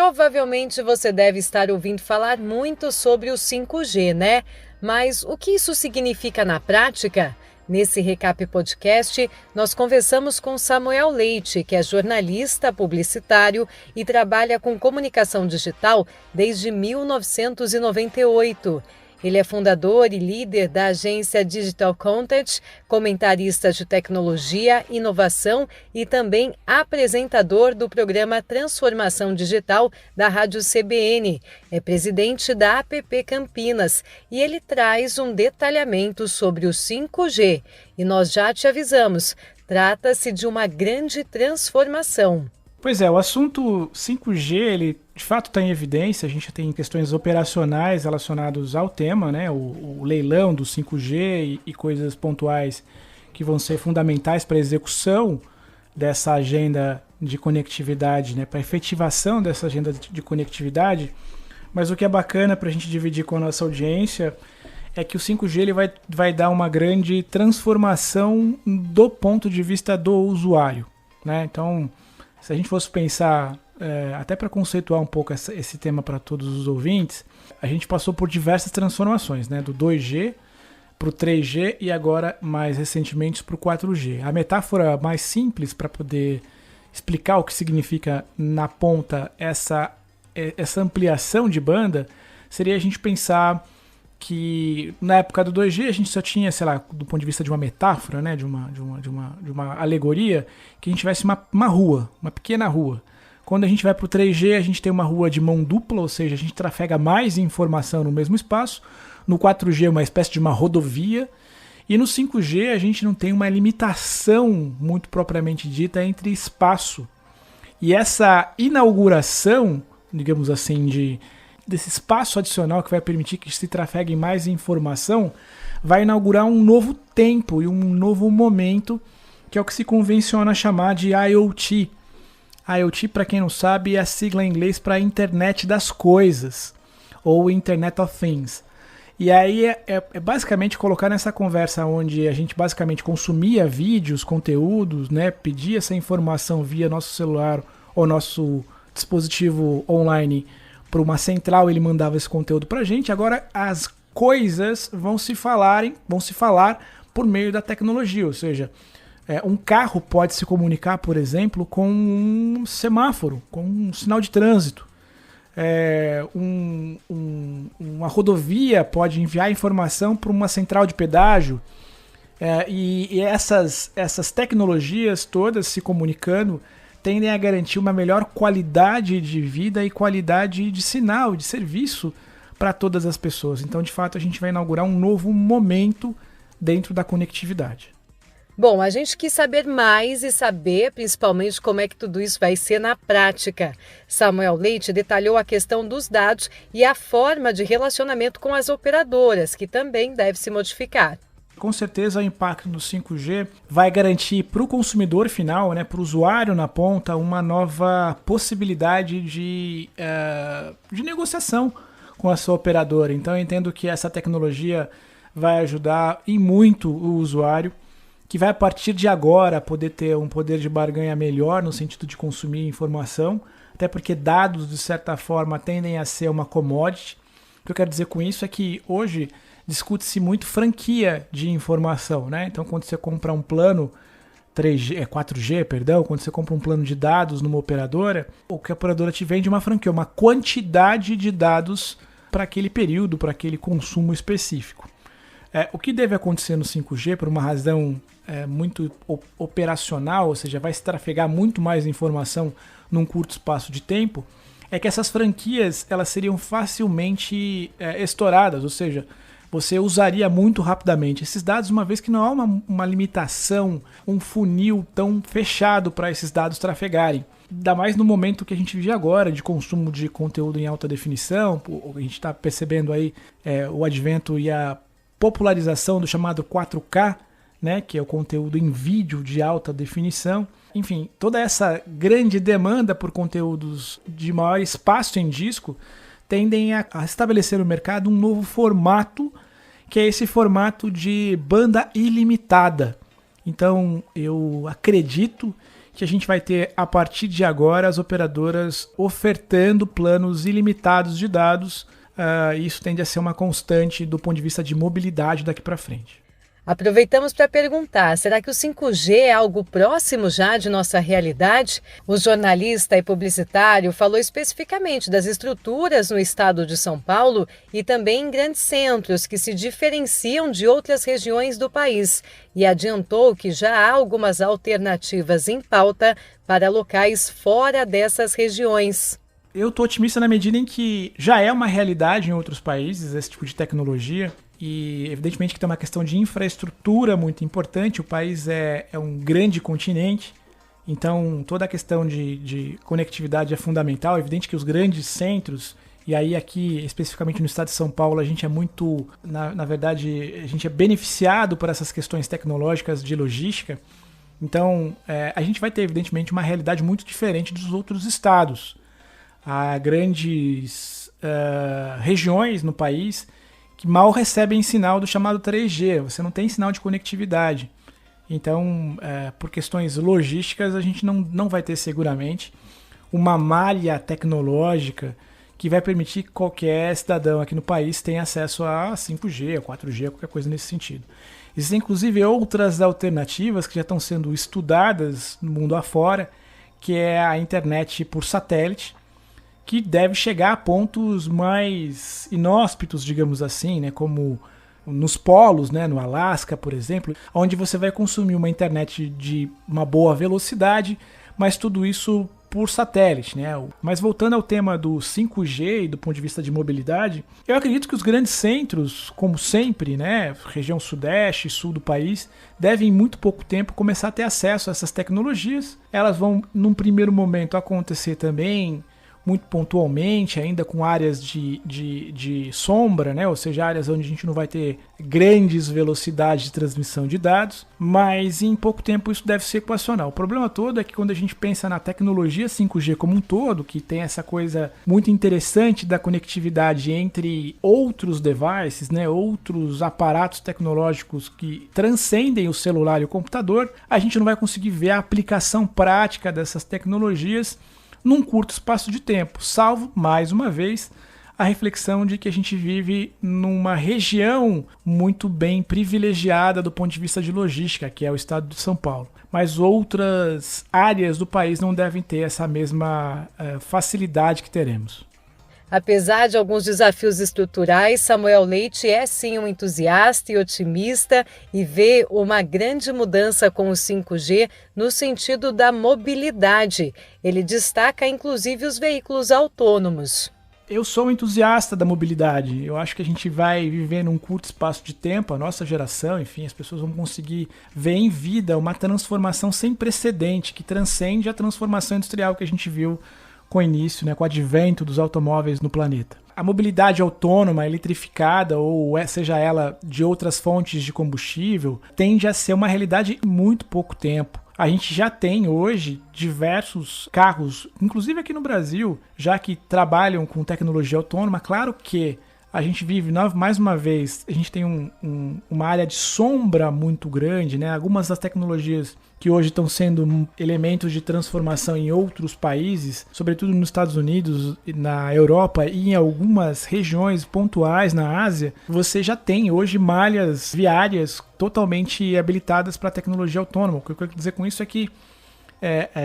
Provavelmente você deve estar ouvindo falar muito sobre o 5G, né? Mas o que isso significa na prática? Nesse Recap Podcast, nós conversamos com Samuel Leite, que é jornalista, publicitário e trabalha com comunicação digital desde 1998. Ele é fundador e líder da agência Digital Content, comentarista de tecnologia, inovação e também apresentador do programa Transformação Digital da Rádio CBN. É presidente da APP Campinas e ele traz um detalhamento sobre o 5G. E nós já te avisamos, trata-se de uma grande transformação. Pois é, o assunto 5G, ele de fato está em evidência. A gente tem questões operacionais relacionadas ao tema, né? O leilão do 5G e coisas pontuais que vão ser fundamentais para a execução dessa agenda de conectividade, né? Para a efetivação dessa agenda de conectividade. Mas o que é bacana para a gente dividir com a nossa audiência é que o 5G ele vai dar uma grande transformação do ponto de vista do usuário, né? Então, se a gente fosse pensar, até para conceituar um pouco esse tema para todos os ouvintes, a gente passou por diversas transformações, né? Do 2G para o 3G e agora, mais recentemente, para o 4G. A metáfora mais simples para poder explicar o que significa na ponta essa ampliação de banda seria a gente pensar que na época do 2G a gente só tinha, sei lá, do ponto de vista de uma metáfora, né, de uma alegoria, que a gente tivesse uma rua, uma pequena rua. Quando a gente vai para o 3G, a gente tem uma rua de mão dupla, ou seja, a gente trafega mais informação no mesmo espaço. No 4G, uma espécie de uma rodovia. E no 5G, a gente não tem uma limitação muito propriamente dita entre espaço. E essa inauguração, digamos assim, desse espaço adicional que vai permitir que se trafegue mais informação, vai inaugurar um novo tempo e um novo momento, que é o que se convenciona chamar de IoT. IoT, para quem não sabe, é a sigla em inglês para Internet das Coisas, ou Internet of Things. E aí é basicamente colocar nessa conversa onde a gente basicamente consumia vídeos, conteúdos, né, pedia essa informação via nosso celular ou nosso dispositivo online para uma central, ele mandava esse conteúdo para a gente. Agora as coisas vão se falar por meio da tecnologia, ou seja, um carro pode se comunicar, por exemplo, com um semáforo, com um sinal de trânsito. Uma rodovia pode enviar informação para uma central de pedágio. E essas tecnologias todas se comunicando tendem a garantir uma melhor qualidade de vida e qualidade de sinal, de serviço para todas as pessoas. Então, de fato, a gente vai inaugurar um novo momento dentro da conectividade. Bom, a gente quis saber mais e saber principalmente como é que tudo isso vai ser na prática. Samuel Leite detalhou a questão dos dados e a forma de relacionamento com as operadoras, que também deve se modificar. Com certeza o impacto do 5G vai garantir para o consumidor final, né, para o usuário na ponta, uma nova possibilidade de negociação com a sua operadora. Então eu entendo que essa tecnologia vai ajudar em muito o usuário, que vai a partir de agora poder ter um poder de barganha melhor no sentido de consumir informação, até porque dados de certa forma tendem a ser uma commodity. O que eu quero dizer com isso é que hoje discute-se muito franquia de informação, né? Então, quando você compra um plano 4G, quando você compra um plano de dados numa operadora, o que a operadora te vende é uma franquia, uma quantidade de dados para aquele período, para aquele consumo específico. O que deve acontecer no 5G, por uma razão muito operacional, ou seja, vai se trafegar muito mais informação num curto espaço de tempo, é que essas franquias elas seriam facilmente estouradas, ou seja, você usaria muito rapidamente esses dados, uma vez que não há uma limitação, um funil tão fechado para esses dados trafegarem. Ainda mais no momento que a gente vive agora, de consumo de conteúdo em alta definição, a gente está percebendo aí o advento e a popularização do chamado 4K, né, que é o conteúdo em vídeo de alta definição. Enfim, toda essa grande demanda por conteúdos de maior espaço em disco tendem a estabelecer no mercado um novo formato, que é esse formato de banda ilimitada. Então, eu acredito que a gente vai ter, a partir de agora, as operadoras ofertando planos ilimitados de dados. Isso tende a ser uma constante do ponto de vista de mobilidade daqui para frente. Aproveitamos para perguntar, será que o 5G é algo próximo já de nossa realidade? O jornalista e publicitário falou especificamente das estruturas no estado de São Paulo e também em grandes centros que se diferenciam de outras regiões do país e adiantou que já há algumas alternativas em pauta para locais fora dessas regiões. Eu estou otimista na medida em que já é uma realidade em outros países esse tipo de tecnologia. E evidentemente que tem uma questão de infraestrutura muito importante. O país é um grande continente, então toda a questão de conectividade é fundamental. É evidente que os grandes centros, e aí aqui especificamente no estado de São Paulo, a gente é muito, na verdade, a gente é beneficiado por essas questões tecnológicas de logística. Então a gente vai ter evidentemente uma realidade muito diferente dos outros estados. Há grandes regiões no país que mal recebem sinal do chamado 3G, você não tem sinal de conectividade. Então, por questões logísticas, a gente não vai ter seguramente uma malha tecnológica que vai permitir que qualquer cidadão aqui no país tenha acesso a 5G, a 4G, qualquer coisa nesse sentido. Existem inclusive outras alternativas que já estão sendo estudadas no mundo afora, que é a internet por satélite, que deve chegar a pontos mais inóspitos, digamos assim, né, como nos polos, né, no Alasca, por exemplo, onde você vai consumir uma internet de uma boa velocidade, mas tudo isso por satélite, né? Mas voltando ao tema do 5G e do ponto de vista de mobilidade, eu acredito que os grandes centros, como sempre, né, região sudeste e sul do país, devem em muito pouco tempo começar a ter acesso a essas tecnologias. Elas vão, num primeiro momento, acontecer também muito pontualmente, ainda com áreas de sombra, né? Ou seja, áreas onde a gente não vai ter grandes velocidades de transmissão de dados, mas em pouco tempo isso deve ser equacional. O problema todo é que quando a gente pensa na tecnologia 5G como um todo, que tem essa coisa muito interessante da conectividade entre outros devices, né? Outros aparatos tecnológicos que transcendem o celular e o computador, a gente não vai conseguir ver a aplicação prática dessas tecnologias num curto espaço de tempo, salvo, mais uma vez, a reflexão de que a gente vive numa região muito bem privilegiada do ponto de vista de logística, que é o estado de São Paulo. Mas outras áreas do país não devem ter essa mesma facilidade que teremos. Apesar de alguns desafios estruturais, Samuel Leite é sim um entusiasta e otimista e vê uma grande mudança com o 5G no sentido da mobilidade. Ele destaca inclusive os veículos autônomos. Eu sou um entusiasta da mobilidade. Eu acho que a gente vai viver num curto espaço de tempo, a nossa geração, enfim, as pessoas vão conseguir ver em vida uma transformação sem precedente, que transcende a transformação industrial que a gente viu com o início, né, com o advento dos automóveis no planeta. A mobilidade autônoma, eletrificada, ou seja ela de outras fontes de combustível, tende a ser uma realidade em muito pouco tempo. A gente já tem hoje diversos carros, inclusive aqui no Brasil, já que trabalham com tecnologia autônoma. Claro que a gente vive, mais uma vez, a gente tem uma área de sombra muito grande, né? Algumas das tecnologias que hoje estão sendo elementos de transformação em outros países, sobretudo nos Estados Unidos, na Europa e em algumas regiões pontuais na Ásia, você já tem hoje malhas viárias totalmente habilitadas para a tecnologia autônoma. O que eu quero dizer com isso é que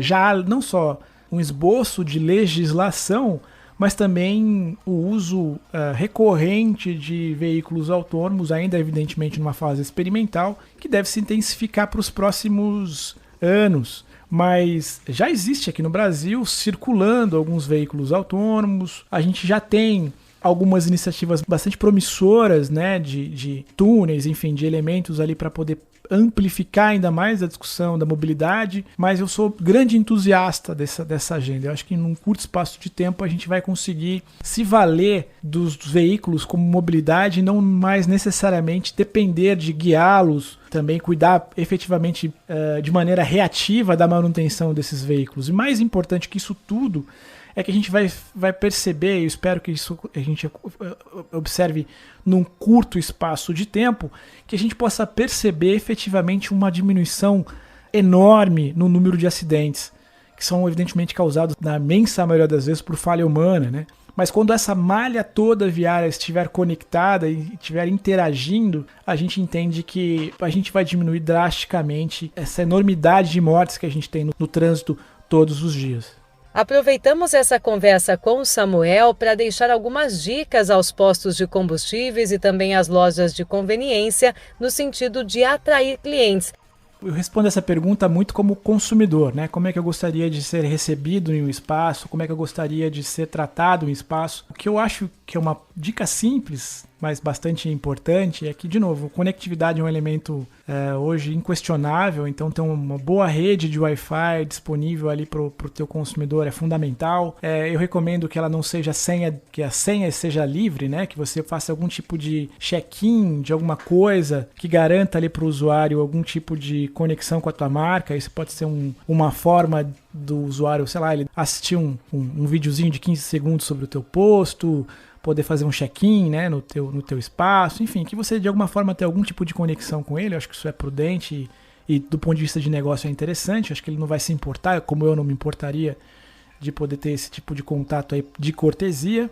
já há não só um esboço de legislação, mas também o uso recorrente de veículos autônomos, ainda evidentemente numa fase experimental, que deve se intensificar para os próximos anos. Mas já existe aqui no Brasil circulando alguns veículos autônomos, a gente já tem algumas iniciativas bastante promissoras, né, de túneis, enfim, de elementos ali para poder amplificar ainda mais a discussão da mobilidade, mas eu sou grande entusiasta dessa agenda. Eu acho que num curto espaço de tempo a gente vai conseguir se valer dos veículos como mobilidade e não mais necessariamente depender de guiá-los, também cuidar efetivamente de maneira reativa da manutenção desses veículos. E mais importante que isso tudo é que a gente vai perceber, eu espero que isso a gente observe num curto espaço de tempo, que a gente possa perceber efetivamente efetivamente uma diminuição enorme no número de acidentes, que são evidentemente causados, na imensa maioria das vezes, por falha humana, né? Mas quando essa malha toda viária estiver conectada e estiver interagindo, a gente entende que a gente vai diminuir drasticamente essa enormidade de mortes que a gente tem no trânsito todos os dias. Aproveitamos essa conversa com o Samuel para deixar algumas dicas aos postos de combustíveis e também às lojas de conveniência no sentido de atrair clientes. Eu respondo essa pergunta muito como consumidor, né? Como é que eu gostaria de ser recebido em um espaço, como é que eu gostaria de ser tratado em um espaço. O que eu acho que é uma dica simples, mas bastante importante, é que, de novo, conectividade é um elemento hoje inquestionável, então ter uma boa rede de Wi-Fi disponível ali para o teu consumidor é fundamental. Eu recomendo que ela não seja senha, que a senha seja livre, né? Que você faça algum tipo de check-in de alguma coisa que garanta ali para o usuário algum tipo de conexão com a tua marca. Isso pode ser uma forma do usuário, sei lá, ele assistir um videozinho de 15 segundos sobre o teu posto, poder fazer um check-in, né, no teu espaço, enfim, que você de alguma forma tenha algum tipo de conexão com ele. Eu acho que isso é prudente e do ponto de vista de negócio é interessante. Eu acho que ele não vai se importar, como eu não me importaria de poder ter esse tipo de contato aí de cortesia.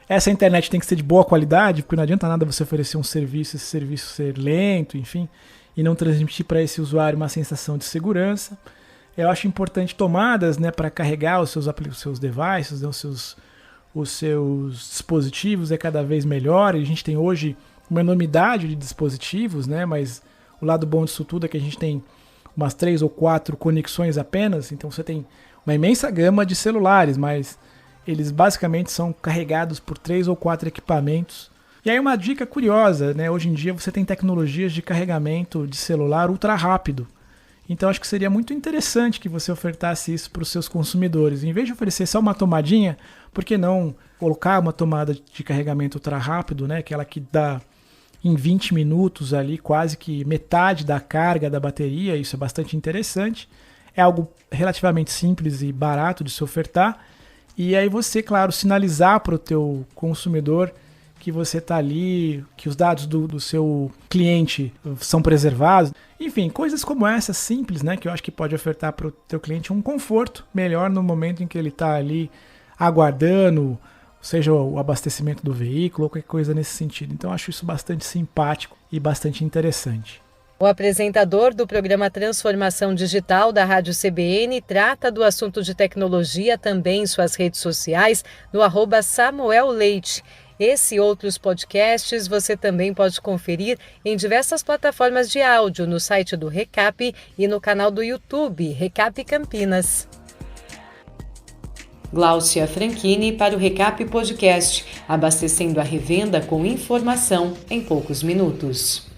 Essa internet tem que ser de boa qualidade, porque não adianta nada você oferecer um serviço, esse serviço ser lento, enfim, e não transmitir para esse usuário uma sensação de segurança. Eu acho importante tomadas, né, para carregar os seus devices, né, os seus dispositivos é cada vez melhor. A gente tem hoje uma enormidade de dispositivos, né? Mas o lado bom disso tudo é que a gente tem umas 3 ou 4 conexões apenas. Então você tem uma imensa gama de celulares, mas eles basicamente são carregados por 3 ou 4 equipamentos. E aí uma dica curiosa, né? Hoje em dia você tem tecnologias de carregamento de celular ultra rápido. Então acho que seria muito interessante que você ofertasse isso para os seus consumidores. Em vez de oferecer só uma tomadinha, por que não colocar uma tomada de carregamento ultra rápido, né? Aquela que dá em 20 minutos ali quase que metade da carga da bateria. Isso é bastante interessante. É algo relativamente simples e barato de se ofertar. E aí você, claro, sinalizar para o teu consumidor que você está ali, que os dados do seu cliente são preservados. Enfim, coisas como essas simples, né, que eu acho que pode ofertar para o teu cliente um conforto melhor no momento em que ele está ali aguardando, seja o abastecimento do veículo ou qualquer coisa nesse sentido. Então eu acho isso bastante simpático e bastante interessante. O apresentador do programa Transformação Digital da Rádio CBN trata do assunto de tecnologia também em suas redes sociais, no @SamuelLeite. Esse e outros podcasts você também pode conferir em diversas plataformas de áudio, no site do Recap e no canal do YouTube, Recap Campinas. Gláucia Franchini para o Recap Podcast, abastecendo a revenda com informação em poucos minutos.